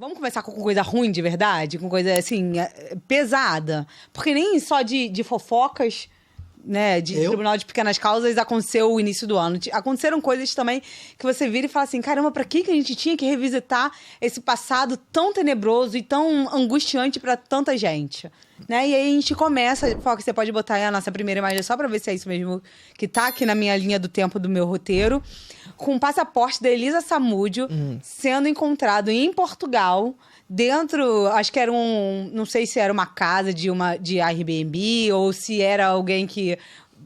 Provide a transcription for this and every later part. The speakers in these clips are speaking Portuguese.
Vamos começar com coisa ruim de verdade? Com coisa, assim, pesada? Porque nem só de fofocas, né, de Tribunal de Pequenas Causas aconteceu o início do ano. Aconteceram coisas também que você vira e fala assim, caramba, pra que a gente tinha que revisitar esse passado tão tenebroso e tão angustiante pra tanta gente? Né? E aí a gente começa, Foca, você pode botar aí a nossa primeira imagem só pra ver se é isso mesmo que tá aqui na minha linha do tempo do meu roteiro, com o passaporte da Elisa Samúdio sendo encontrado em Portugal, dentro, acho que era não sei se era uma casa de Airbnb ou se era alguém que...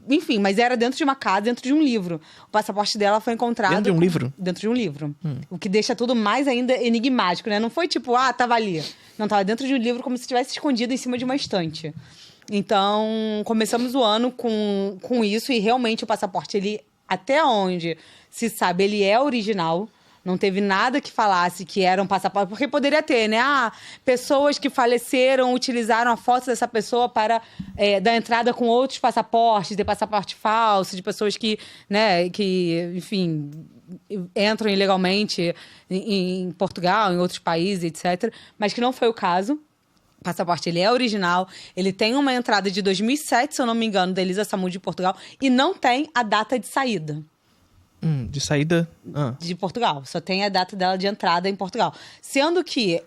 Enfim, mas era dentro de uma casa, dentro de um livro. O passaporte dela foi encontrado... Dentro de um livro? Dentro de um livro. O que deixa tudo mais ainda enigmático, né? Não foi tipo, tava ali. Não, tava dentro de um livro como se tivesse escondido em cima de uma estante. Então, começamos o ano com isso. E realmente o passaporte, ele, até onde se sabe, ele é original. Não teve nada que falasse que era um passaporte. Porque poderia ter, né? Pessoas que faleceram utilizaram a foto dessa pessoa para dar entrada com outros passaportes, ter passaporte falso, de pessoas que, né, enfim, entram ilegalmente em Portugal, em outros países, etc. Mas que não foi o caso. O passaporte, ele é original. Ele tem uma entrada de 2007, se eu não me engano, da Elisa Samúdio de Portugal. E não tem a data de saída. De saída? De Portugal. Só tem a data dela de entrada em Portugal. Sendo que,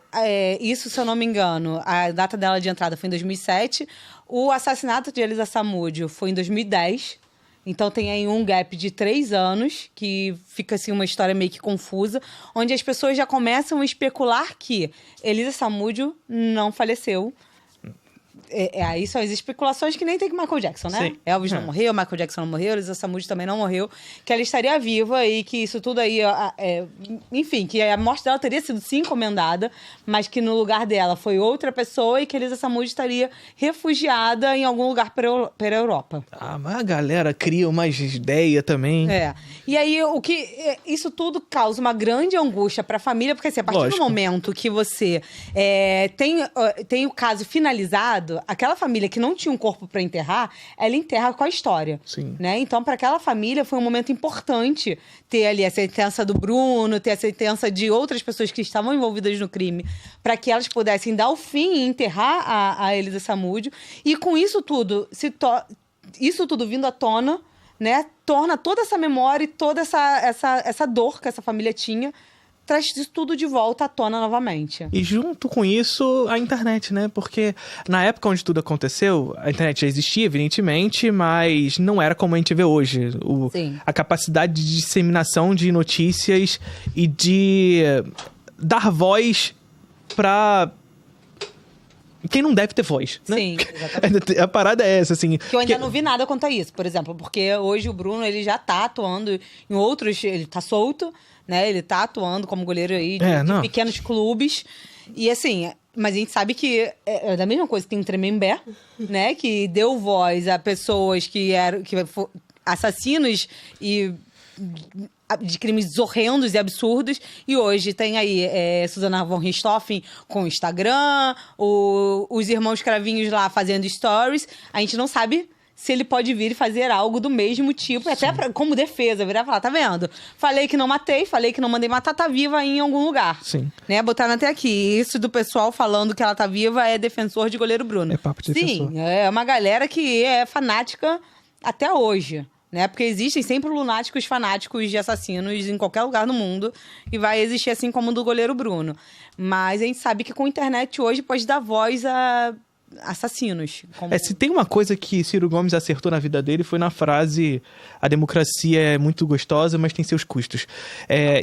isso, se eu não me engano, a data dela de entrada foi em 2007. O assassinato de Elisa Samúdio foi em 2010. Então tem aí um gap de 3 anos, que fica assim uma história meio que confusa, onde as pessoas já começam a especular que Elisa Samúdio não faleceu. Aí são as especulações que nem tem com Michael Jackson, né? Sim. Elvis não morreu, Michael Jackson não morreu, Elisa Samúdio também não morreu. Que ela estaria viva e que isso tudo aí... enfim, que a morte dela teria sido sim encomendada, mas que no lugar dela foi outra pessoa e que Elisa Samúdio estaria refugiada em algum lugar pela Europa. Mas a galera cria umas ideias também. E aí, isso tudo causa uma grande angústia pra família, porque assim, a partir do momento que você tem o caso finalizado, aquela família que não tinha um corpo pra enterrar, ela enterra com a história. Sim. Né? Então, pra aquela família, foi um momento importante ter ali a sentença do Bruno, ter a sentença de outras pessoas que estavam envolvidas no crime, pra que elas pudessem dar o fim e enterrar a Elisa Samúdio. E com isso tudo, isso tudo vindo à tona, né, torna toda essa memória e toda essa dor que essa família tinha, traz isso tudo de volta à tona novamente. E junto com isso, a internet, né? Porque na época onde tudo aconteceu, a internet já existia, evidentemente, mas não era como a gente vê hoje. A capacidade de disseminação de notícias e de dar voz pra... quem não deve ter voz, né? Sim, exatamente. A parada é essa, assim... Que eu ainda não vi nada quanto a isso, por exemplo. Porque hoje o Bruno, ele já tá atuando em outros... Ele tá solto, né? Ele tá atuando como goleiro aí de pequenos clubes. E assim... Mas a gente sabe que é da mesma coisa que tem um Tremembé, né? Que deu voz a pessoas que eram assassinos e... de crimes horrendos e absurdos. E hoje tem aí Susana von Richthofen com o Instagram, os irmãos Cravinhos lá fazendo stories. A gente não sabe se ele pode vir e fazer algo do mesmo tipo, até como defesa, virar e falar, tá vendo? Falei que não matei, falei que não mandei matar, tá viva aí em algum lugar. Sim. Né? Botaram até aqui. Isso do pessoal falando que ela tá viva é defensor de goleiro Bruno. É papo de defensor. Sim, é uma galera que é fanática até hoje. Né? Porque existem sempre lunáticos fanáticos de assassinos em qualquer lugar do mundo. E vai existir assim como o do goleiro Bruno. Mas a gente sabe que com a internet hoje pode dar voz a assassinos. Se tem uma coisa que Ciro Gomes acertou na vida dele, foi na frase: a democracia é muito gostosa, mas tem seus custos.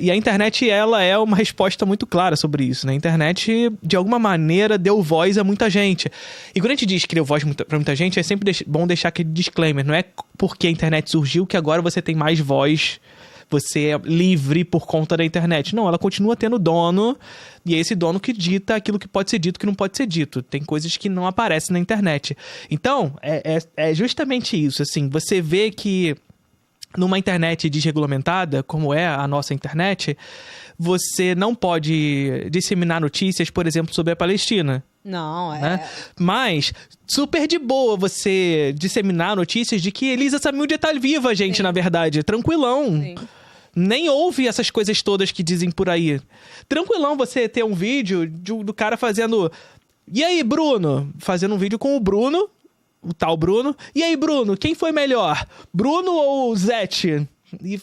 E a internet, ela é uma resposta muito clara sobre isso, né? A internet, de alguma maneira, deu voz a muita gente. E quando a gente diz que deu voz pra muita gente, é sempre bom deixar aquele disclaimer. Não é porque a internet surgiu que agora você tem mais voz, você é livre por conta da internet. Não, ela continua tendo dono, e é esse dono que dita aquilo que pode ser dito e que não pode ser dito. Tem coisas que não aparecem na internet. Então, é justamente isso, assim, você vê que numa internet desregulamentada, como é a nossa internet, você não pode disseminar notícias, por exemplo, sobre a Palestina. Não, né? Mas super de boa você disseminar notícias de que Elisa Samúdio tá viva, gente, na verdade. Tranquilão. Sim. Nem ouve essas coisas todas que dizem por aí. Tranquilão você ter um vídeo do cara fazendo... E aí, Bruno? Fazendo um vídeo com o Bruno, o tal Bruno. E aí, Bruno, quem foi melhor? Bruno ou Zete? E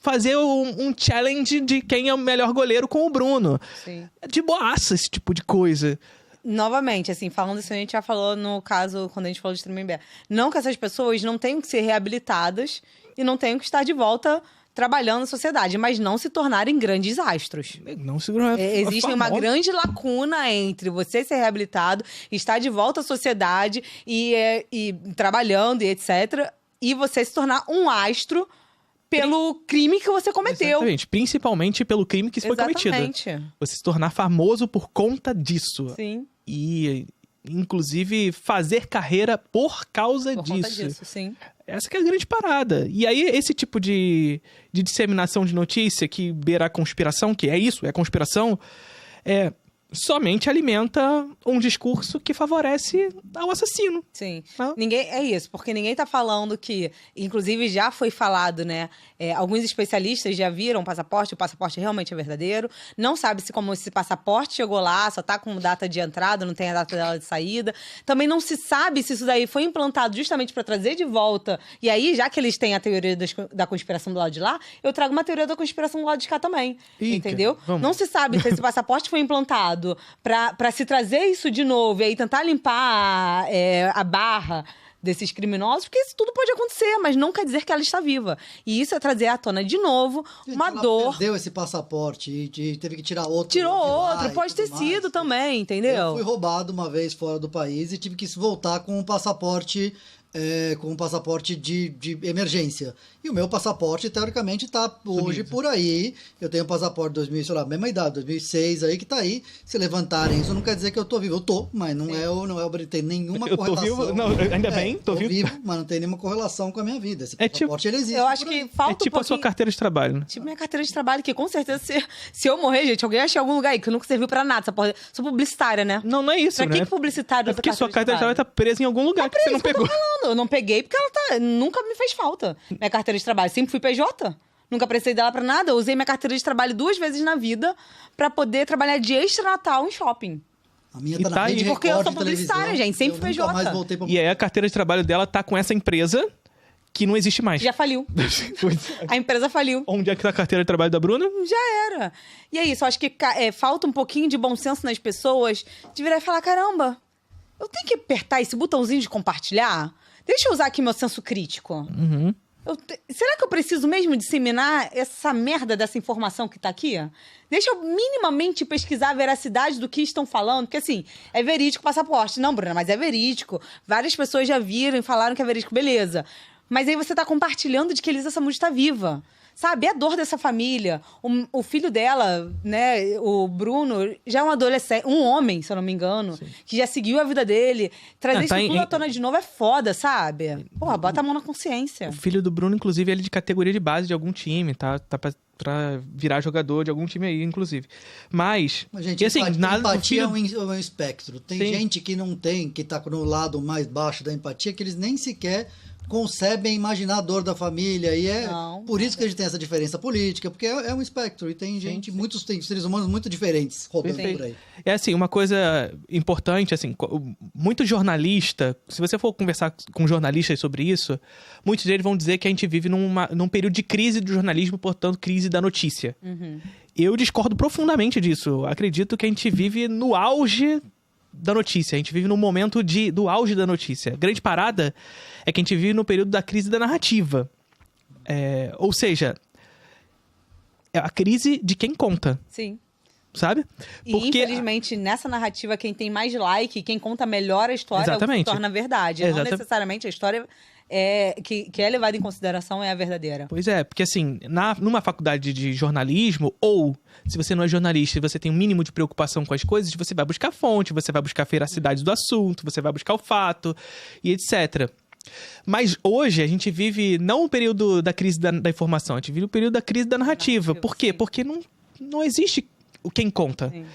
fazer um challenge de quem é o melhor goleiro com o Bruno. Sim. De boaça esse tipo de coisa. Novamente, assim, falando isso, a gente já falou no caso, quando a gente falou de Tremembé. Não que essas pessoas não tenham que ser reabilitadas e não tenham que estar de volta trabalhando na sociedade, mas não se tornarem grandes astros. Não se Existe uma grande lacuna entre você ser reabilitado, estar de volta à sociedade e trabalhando e etc., e você se tornar um astro pelo crime que você cometeu. Exatamente. Principalmente pelo crime que foi cometido. Você se tornar famoso por conta disso. Sim. E, inclusive, fazer carreira por causa disso. Por conta disso, sim. Essa que é a grande parada. E aí, esse tipo de disseminação de notícia que beira a conspiração, que é isso, é conspiração, somente alimenta um discurso que favorece ao assassino. Sim. Ah. É isso, porque ninguém tá falando que... Inclusive, já foi falado, né? Alguns especialistas já viram o passaporte realmente é verdadeiro. Não sabe-se como esse passaporte chegou lá, só tá com data de entrada, não tem a data dela de saída. Também não se sabe se isso daí foi implantado justamente para trazer de volta. E aí, já que eles têm a teoria da conspiração do lado de lá, eu trago uma teoria da conspiração do lado de cá também. Entendeu? Não se sabe se esse passaporte foi implantado para se trazer isso de novo e aí tentar limpar a barra desses criminosos, porque isso tudo pode acontecer, mas não quer dizer que ela está viva. E isso é trazer à tona de novo uma dor. Ela perdeu esse passaporte e teve que tirar outro. Tirou outro, pode ter sido também, entendeu? Eu fui roubado uma vez fora do país e tive que voltar com um passaporte... de emergência. E o meu passaporte, teoricamente, tá hoje por aí. Eu tenho um passaporte 2000, sei lá, mesma idade, 2006 aí, que tá aí. Se levantarem isso, não quer dizer que eu tô vivo. Eu tô, mas não tem nenhuma correlação. Eu tô vivo, não, ainda bem, tô vivo. Mas não tem nenhuma correlação com a minha vida. Esse passaporte, ele existe. Eu acho que falta a sua carteira de trabalho, né? Tipo minha carteira de trabalho, que com certeza, se eu morrer, gente, alguém acha em algum lugar aí, que nunca serviu pra nada. Essa porra, sou publicitária, né? Não é isso, pra né? que publicitário? É porque sua carteira de trabalho tá presa em algum lugar que você não pegou. Eu não peguei porque ela nunca me fez falta. Minha carteira de trabalho. Sempre fui PJ. Nunca precisei dela pra nada. Eu usei minha carteira de trabalho 2 vezes na vida pra poder trabalhar de extra-natal em shopping. A minha tá na Rede porque eu Record sou de publicitária, televisão, gente. Sempre eu PJ. nunca mais voltei pra... E aí a carteira de trabalho dela tá com essa empresa que não existe mais. Já faliu. A empresa faliu. Onde é que tá a carteira de trabalho da Bruna? Já era. E é isso. Eu acho que falta um pouquinho de bom senso nas pessoas de virar e falar, caramba, eu tenho que apertar esse botãozinho de compartilhar? Deixa eu usar aqui meu senso crítico. Uhum. Será que eu preciso mesmo disseminar essa merda dessa informação que tá aqui? Deixa eu minimamente pesquisar a veracidade do que estão falando. Porque, assim, é verídico o passaporte. Não, Bruna, mas é verídico. Várias pessoas já viram e falaram que é verídico. Beleza. Mas aí você tá compartilhando de que Elisa Samúdio tá viva. Sabe? É a dor dessa família. O filho dela, né, o Bruno, já é um adolescente, um homem, se eu não me engano, sim, que já seguiu a vida dele. Trazer isso tudo à tona de novo é foda, sabe? Porra, bota a mão na consciência. O filho do Bruno, inclusive, ele é de categoria de base de algum time, tá? Tá pra virar jogador de algum time aí, inclusive. Mas gente, assim, empatia é um espectro. Tem sim, gente que não tem, que tá no lado mais baixo da empatia, que eles nem sequer concebem imaginar a dor da família, e por isso que a gente tem essa diferença política, porque é um espectro, e tem gente, tem seres humanos muito diferentes rodando por aí. É assim, uma coisa importante, assim, muito jornalista, se você for conversar com jornalistas sobre isso, muitos deles vão dizer que a gente vive num período de crise do jornalismo, portanto, crise da notícia. Uhum. Eu discordo profundamente disso. Acredito que a gente vive no auge da notícia. A gente vive no momento do auge da notícia. A grande parada é que a gente vive no período da crise da narrativa. Ou seja, é a crise de quem conta. Sim. Sabe? Porque, e, infelizmente, nessa narrativa, quem tem mais like, quem conta melhor a história, exatamente, é o que se torna verdade. Não necessariamente a história que é levada em consideração é a verdadeira. Pois é, porque assim, numa faculdade de jornalismo, ou se você não é jornalista e você tem um mínimo de preocupação com as coisas, você vai buscar fonte, você vai buscar a veracidade do assunto, você vai buscar o fato, e etc. Mas hoje a gente vive não o período da crise da informação, a gente vive o período da crise da narrativa. Por quê? Sim. Porque não existe quem conta. Sim.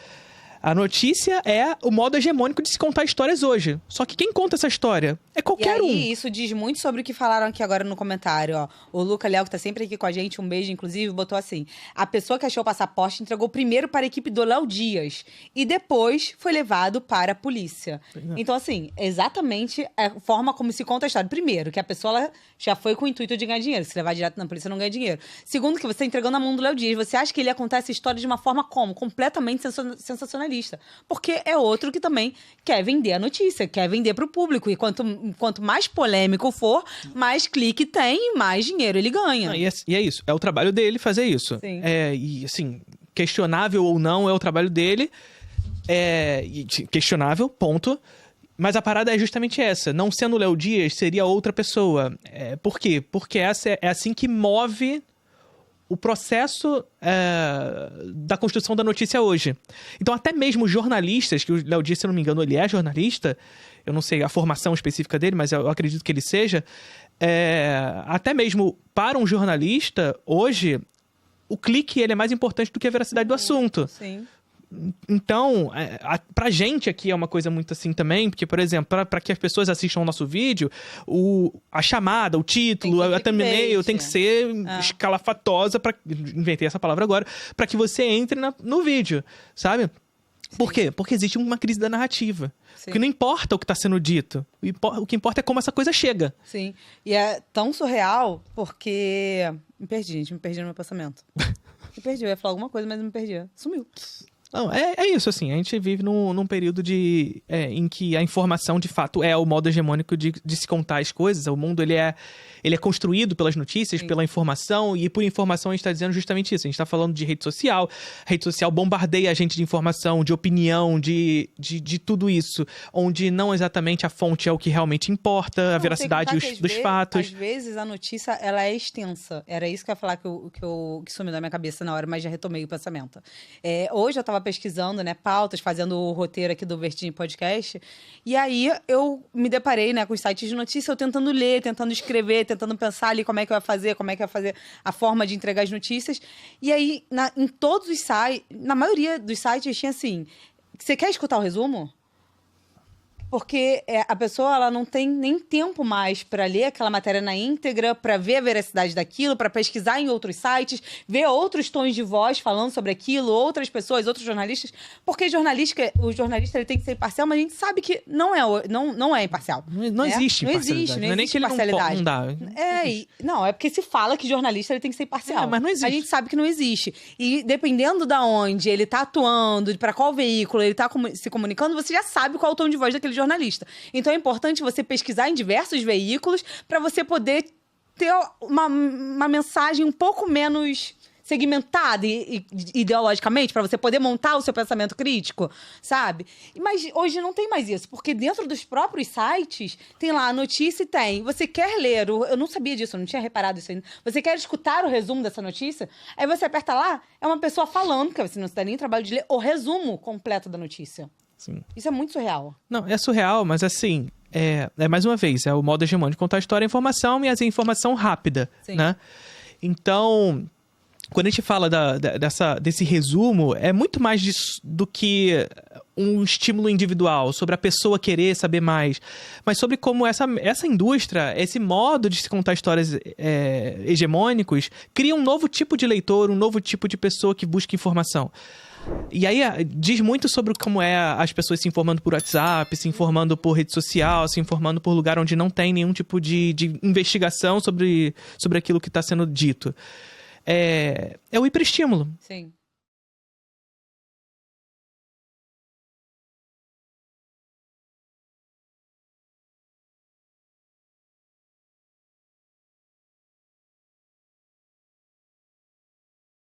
A notícia é o modo hegemônico de se contar histórias hoje. Só que quem conta essa história é qualquer um. E isso diz muito sobre o que falaram aqui agora no comentário, ó. O Luca Léo, que tá sempre aqui com a gente, um beijo, inclusive, botou assim: a pessoa que achou o passaporte entregou primeiro para a equipe do Léo Dias e depois foi levado para a polícia. Então, assim, exatamente a forma como se conta a história. Primeiro, que a pessoa ela já foi com o intuito de ganhar dinheiro. Se levar direto na polícia, não ganha dinheiro. Segundo, que você tá entregando na mão do Léo Dias. Você acha que ele ia contar essa história de uma forma como? Completamente sensacionalista. Porque é outro que também quer vender a notícia, quer vender para o público. E quanto mais polêmico for, mais clique tem e mais dinheiro ele ganha. E é isso. É o trabalho dele fazer isso. Sim. E, assim, questionável ou não é o trabalho dele. Questionável, ponto. Mas a parada é justamente essa. Não sendo o Léo Dias, seria outra pessoa. Por quê? Porque essa é assim que move o processo da construção da notícia hoje. Então, até mesmo jornalistas, que o Léo Dias, se eu não me engano, ele é jornalista, eu não sei a formação específica dele, mas eu acredito que ele seja, até mesmo para um jornalista, hoje, o clique ele é mais importante do que a veracidade do assunto. Sim. Então, pra gente aqui é uma coisa muito assim também, porque, por exemplo, pra que as pessoas assistam o nosso vídeo, a chamada, o título, a thumbnail tem que ser escalafatosa, inventei essa palavra agora, pra que você entre no vídeo, sabe? Por quê? Porque existe uma crise da narrativa. Sim. Porque não importa o que está sendo dito, o que importa é como essa coisa chega. Sim, e é tão surreal porque... Me perdi no meu pensamento. Me perdi, eu ia falar alguma coisa, mas me perdi. Sumiu. Não, é isso, assim, a gente vive num período em que a informação, de fato, é o modo hegemônico de se contar as coisas. O mundo, ele é construído pelas notícias, pela informação, e por informação a gente está dizendo justamente isso. A gente está falando de rede social bombardeia a gente de informação, de opinião, de tudo isso, onde não exatamente a fonte é o que realmente importa, a veracidade dos fatos. Às vezes a notícia, ela é extensa. Era isso que eu ia falar que sumiu da minha cabeça na hora, mas já retomei o pensamento. Hoje eu estava pesquisando, né, pautas, fazendo o roteiro aqui do Vertigem Podcast, e aí eu me deparei, né, com os sites de notícia, eu tentando ler, tentando escrever, tentando pensar ali como é que eu ia fazer a forma de entregar as notícias, e aí, em todos os sites, na maioria dos sites tinha assim, você quer escutar o resumo? Porque a pessoa ela não tem nem tempo mais para ler aquela matéria na íntegra, para ver a veracidade daquilo, para pesquisar em outros sites, ver outros tons de voz falando sobre aquilo, outras pessoas, outros jornalistas. Porque o jornalista ele tem que ser imparcial, mas a gente sabe que não é imparcial. Não existe imparcialidade. Não existe imparcialidade. Não dá. É porque se fala que jornalista ele tem que ser imparcial. Mas não existe. A gente sabe que não existe. E dependendo da onde ele tá atuando, para qual veículo ele tá se comunicando, você já sabe qual é o tom de voz daquele jornalista. Então é importante você pesquisar em diversos veículos para você poder ter uma mensagem um pouco menos segmentada ideologicamente, para você poder montar o seu pensamento crítico, sabe? Mas hoje não tem mais isso, porque dentro dos próprios sites tem lá a notícia e tem. Você quer ler, eu não sabia disso, eu não tinha reparado isso ainda. Você quer escutar o resumo dessa notícia? Aí você aperta lá, é uma pessoa falando, porque você não se dá nem o trabalho de ler o resumo completo da notícia. Sim. Isso é muito surreal. Não, é surreal, mas assim, mais uma vez, é o modo hegemônico de contar a história, a informação e a informação rápida, né? Então, quando a gente fala desse resumo, é muito mais do que um estímulo individual, sobre a pessoa querer saber mais, mas sobre como essa indústria, esse modo de se contar histórias hegemônicos, cria um novo tipo de leitor, um novo tipo de pessoa que busca informação. E aí diz muito sobre como as pessoas se informando por WhatsApp, se informando por rede social, se informando por lugar onde não tem nenhum tipo de investigação sobre aquilo que está sendo dito. É o hiperestímulo. Sim.